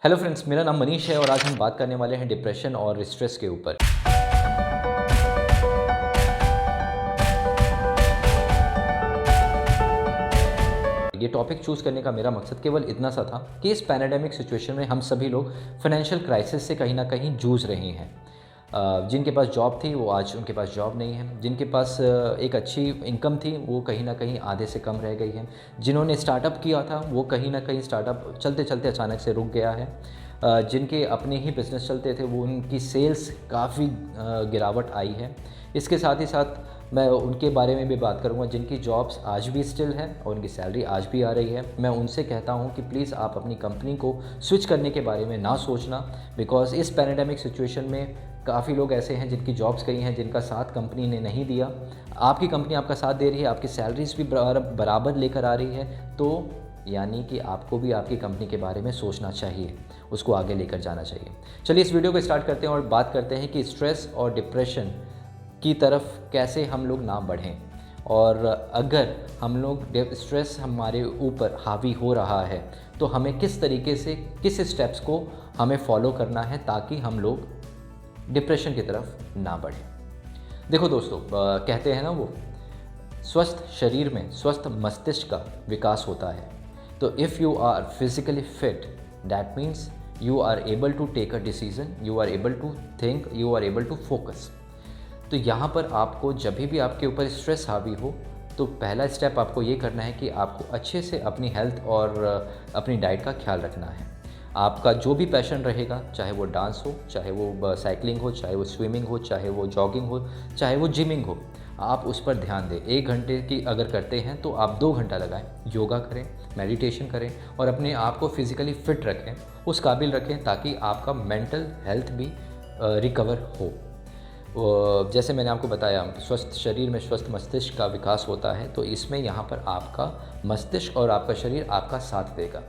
Hello friends, मेरा नाम मनीष है और आज हम बात करने वाले हैं डिप्रेशन और स्ट्रेस के ऊपर। ये टॉपिक चूज़ करने का मेरा मकसद केवल इतना सा था कि इस पैंडेमिक सिचुएशन में हम सभी लोग फाइनेंशियल क्राइसिस से कहीं ना कहीं जूझ रहे हैं। जिनके पास जॉब थी वो आज उनके पास जॉब नहीं है, जिनके पास एक अच्छी इनकम थी वो कहीं ना कहीं आधे से कम रह गई है, जिन्होंने स्टार्टअप किया था वो कहीं ना कहीं स्टार्टअप चलते चलते अचानक से रुक गया है, जिनके अपने ही बिज़नेस चलते थे वो उनकी सेल्स काफ़ी गिरावट आई है। इसके साथ ही साथ मैं उनके बारे में भी बात करूंगा जिनकी जॉब्स आज भी स्टिल है और उनकी सैलरी आज भी आ रही है। मैं उनसे कहता हूं कि प्लीज़ आप अपनी कंपनी को स्विच करने के बारे में ना सोचना, बिकॉज़ इस पैंडेमिक सिचुएशन में काफ़ी लोग ऐसे हैं जिनकी जॉब्स गई हैं, जिनका साथ कंपनी ने नहीं दिया। आपकी कंपनी आपका साथ दे रही है, आपकी सैलरीज भी बराबर लेकर आ रही है, तो यानी कि आपको भी आपकी कंपनी के बारे में सोचना चाहिए, उसको आगे लेकर जाना चाहिए। चलिए इस वीडियो को स्टार्ट करते हैं और बात करते हैं कि स्ट्रेस और डिप्रेशन की तरफ कैसे हम लोग ना बढ़ें, और अगर हम लोग स्ट्रेस हमारे ऊपर हावी हो रहा है तो हमें किस तरीके से किस स्टेप्स को हमें फॉलो करना है ताकि हम लोग डिप्रेशन की तरफ ना बढ़ें। देखो दोस्तों, कहते हैं ना वो स्वस्थ शरीर में स्वस्थ मस्तिष्क का विकास होता है। तो if you are physically fit, that means you are able to take a decision, you are able to think, you are able to focus. तो यहाँ पर आपको जब भी आपके ऊपर स्ट्रेस हावी हो तो पहला स्टेप आपको ये करना है कि आपको अच्छे से अपनी हेल्थ और अपनी डाइट का ख्याल रखना है। आपका जो भी पैशन रहेगा, चाहे वो डांस हो, चाहे वो साइकिलिंग हो, चाहे वो स्विमिंग हो, चाहे वो जॉगिंग हो, चाहे वो जिमिंग हो, आप उस पर ध्यान दें। 1 घंटे की अगर करते हैं तो आप 2 घंटा लगाएं, योगा करें, मेडिटेशन करें और अपने आप को फिज़िकली फ़िट रखें, उस काबिल रखें ताकि आपका मेंटल हेल्थ भी रिकवर हो। जैसे मैंने आपको बताया, स्वस्थ शरीर में स्वस्थ मस्तिष्क का विकास होता है, तो इसमें यहाँ पर आपका मस्तिष्क और आपका शरीर आपका साथ देगा।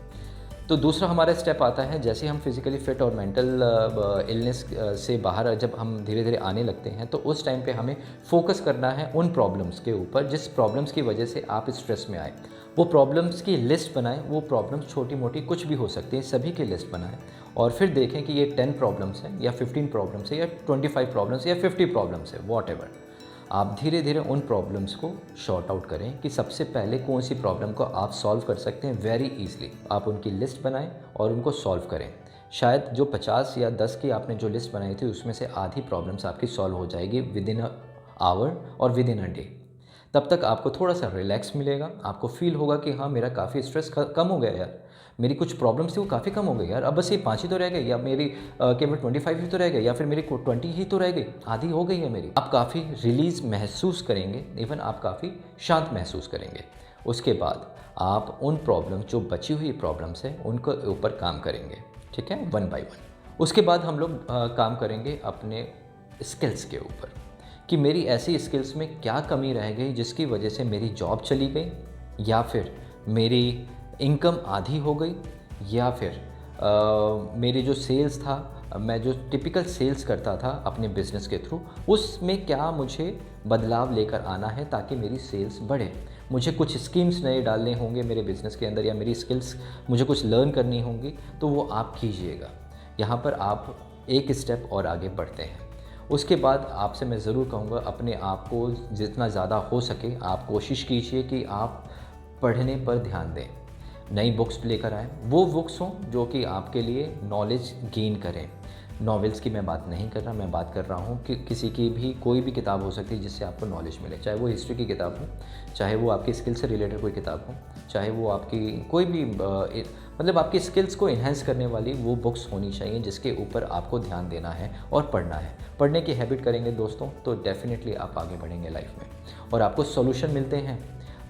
तो दूसरा हमारा स्टेप आता है, जैसे हम फिज़िकली फ़िट और मेंटल इलनेस से बाहर जब हम धीरे धीरे आने लगते हैं तो उस टाइम पे हमें फोकस करना है उन प्रॉब्लम्स के ऊपर जिस प्रॉब्लम्स की वजह से आप स्ट्रेस में आए। वो प्रॉब्लम्स की लिस्ट बनाएं, वो प्रॉब्लम्स छोटी मोटी कुछ भी हो सकती है, सभी की लिस्ट बनाएं और फिर देखें कि ये 10 प्रॉब्लम्स हैं या 15 प्रॉब्लम्स है या 25 प्रॉब्लम्स या 50 प्रॉब्लम्स है, वॉटएवर। आप धीरे धीरे उन प्रॉब्लम्स को शॉर्ट आउट करें कि सबसे पहले कौन सी प्रॉब्लम को आप सॉल्व कर सकते हैं वेरी ईज़िली। आप उनकी लिस्ट बनाएं और उनको सॉल्व करें। शायद जो 50 या 10 की आपने जो लिस्ट बनाई थी उसमें से आधी प्रॉब्लम्स आपकी सॉल्व हो जाएगी विद इन अ आवर और विद इन अ डे। तब तक आपको थोड़ा सा रिलैक्स मिलेगा, आपको फील होगा कि हाँ, मेरा काफ़ी स्ट्रेस कम हो गया यार, मेरी कुछ प्रॉब्लम्स थी वो काफ़ी कम हो गई यार, अब बस ये 5 ही तो रह गई, या मेरी केवल 25 ही तो रह गई, या फिर मेरी 20 ही तो रह गई, आधी हो गई है मेरी। आप काफ़ी रिलीज़ महसूस करेंगे, इवन आप काफ़ी शांत महसूस करेंगे। उसके बाद आप उन प्रॉब्लम जो बची हुई प्रॉब्लम्स हैं उनके ऊपर काम करेंगे, ठीक है, 1 बाय 1। उसके बाद हम लोग काम करेंगे अपने स्किल्स के ऊपर कि मेरी ऐसी स्किल्स में क्या कमी रह गई जिसकी वजह से मेरी जॉब चली गई, या फिर मेरी इनकम आधी हो गई, या फिर मेरी जो सेल्स था, मैं जो टिपिकल सेल्स करता था अपने बिज़नेस के थ्रू, उसमें क्या मुझे बदलाव लेकर आना है ताकि मेरी सेल्स बढ़े। मुझे कुछ स्कीम्स नए डालने होंगे मेरे बिज़नेस के अंदर, या मेरी स्किल्स मुझे कुछ लर्न करनी होंगी, तो वो आप कीजिएगा। यहाँ पर आप एक स्टेप और आगे बढ़ते हैं। उसके बाद आपसे मैं ज़रूर कहूँगा, अपने आप को जितना ज़्यादा हो सके आप कोशिश कीजिए कि आप पढ़ने पर ध्यान दें। नई बुक्स लेकर आएँ, वो बुक्स हों जो कि आपके लिए नॉलेज गेन करें। नॉवेल्स की मैं बात नहीं कर रहा, मैं बात कर रहा हूँ कि किसी की भी कोई भी किताब हो सकती है जिससे आपको नॉलेज मिले, चाहे वो हिस्ट्री की किताब हो, चाहे वो आपकी स्किल से रिलेटेड कोई किताब हो, चाहे वो आपकी कोई भी मतलब आपकी स्किल्स को इन्हेंस करने वाली वो बुक्स होनी चाहिए जिसके ऊपर आपको ध्यान देना है और पढ़ना है। पढ़ने की हैबिट करेंगे दोस्तों तो डेफिनेटली आप आगे बढ़ेंगे लाइफ में और आपको सॉल्यूशन मिलते हैं।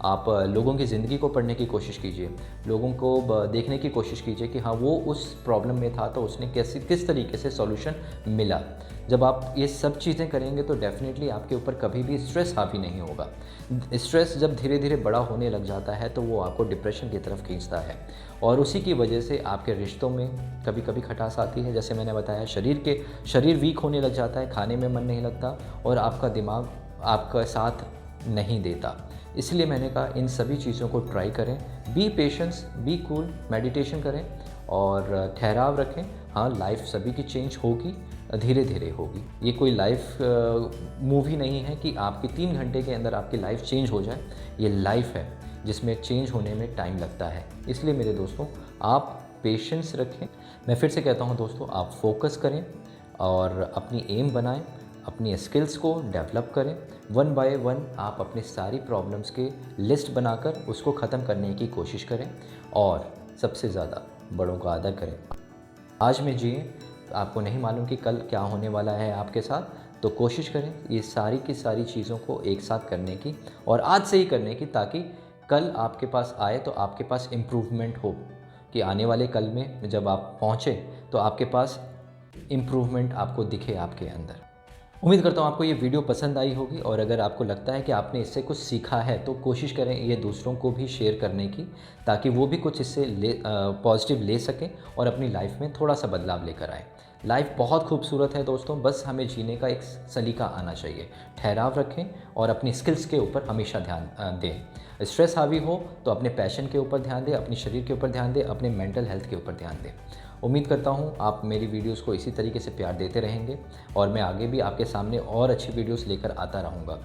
आप लोगों की ज़िंदगी को पढ़ने की कोशिश कीजिए, लोगों को देखने की कोशिश कीजिए कि हाँ, वो उस प्रॉब्लम में था तो उसने किस तरीके से सॉल्यूशन मिला। जब आप ये सब चीज़ें करेंगे तो डेफ़िनेटली आपके ऊपर कभी भी स्ट्रेस हावी नहीं होगा। स्ट्रेस जब धीरे धीरे बड़ा होने लग जाता है तो वो आपको डिप्रेशन की तरफ खींचता है और उसी की वजह से आपके रिश्तों में कभी कभी खटास आती है। जैसे मैंने बताया, शरीर वीक होने लग जाता है, खाने में मन नहीं लगता और आपका दिमाग आपका साथ नहीं देता। इसलिए मैंने कहा इन सभी चीज़ों को ट्राई करें, B patience, be cool, meditation करें और ठहराव रखें। हाँ, लाइफ सभी की चेंज होगी, धीरे धीरे होगी। ये कोई लाइफ मूवी नहीं है कि आपकी 3 घंटे के अंदर आपकी लाइफ चेंज हो जाए। ये लाइफ है जिसमें चेंज होने में टाइम लगता है। इसलिए मेरे दोस्तों, आप पेशेंस रखें। मैं फिर से कहता हूँ दोस्तों, आप फोकस करें और अपनी एम बनाएं, अपनी स्किल्स को डेवलप करें। वन बाय वन आप अपनी सारी प्रॉब्लम्स के लिस्ट बनाकर उसको ख़त्म करने की कोशिश करें और सबसे ज़्यादा बड़ों का आदर करें। आज में जिए, आपको नहीं मालूम कि कल क्या होने वाला है आपके साथ, तो कोशिश करें ये सारी की सारी चीज़ों को एक साथ करने की और आज से ही करने की, ताकि कल आपके पास आए तो आपके पास इम्प्रूवमेंट हो, कि आने वाले कल में जब आप पहुँचे तो आपके पास इम्प्रूवमेंट आपको दिखे आपके अंदर। उम्मीद करता हूँ आपको ये वीडियो पसंद आई होगी और अगर आपको लगता है कि आपने इससे कुछ सीखा है तो कोशिश करें ये दूसरों को भी शेयर करने की, ताकि वो भी कुछ इससे पॉजिटिव ले सकें और अपनी लाइफ में थोड़ा सा बदलाव लेकर आएँ। लाइफ बहुत खूबसूरत है दोस्तों, बस हमें जीने का एक सलीका आना चाहिए। ठहराव रखें और अपनी स्किल्स के ऊपर हमेशा ध्यान दें। स्ट्रेस हावी हो तो अपने पैशन के ऊपर ध्यान दें, अपने शरीर के ऊपर ध्यान दें, अपने मेंटल हेल्थ के ऊपर ध्यान दें। उम्मीद करता हूँ आप मेरी वीडियोस को इसी तरीके से प्यार देते रहेंगे और मैं आगे भी आपके सामने और अच्छी वीडियोस लेकर आता रहूँगा।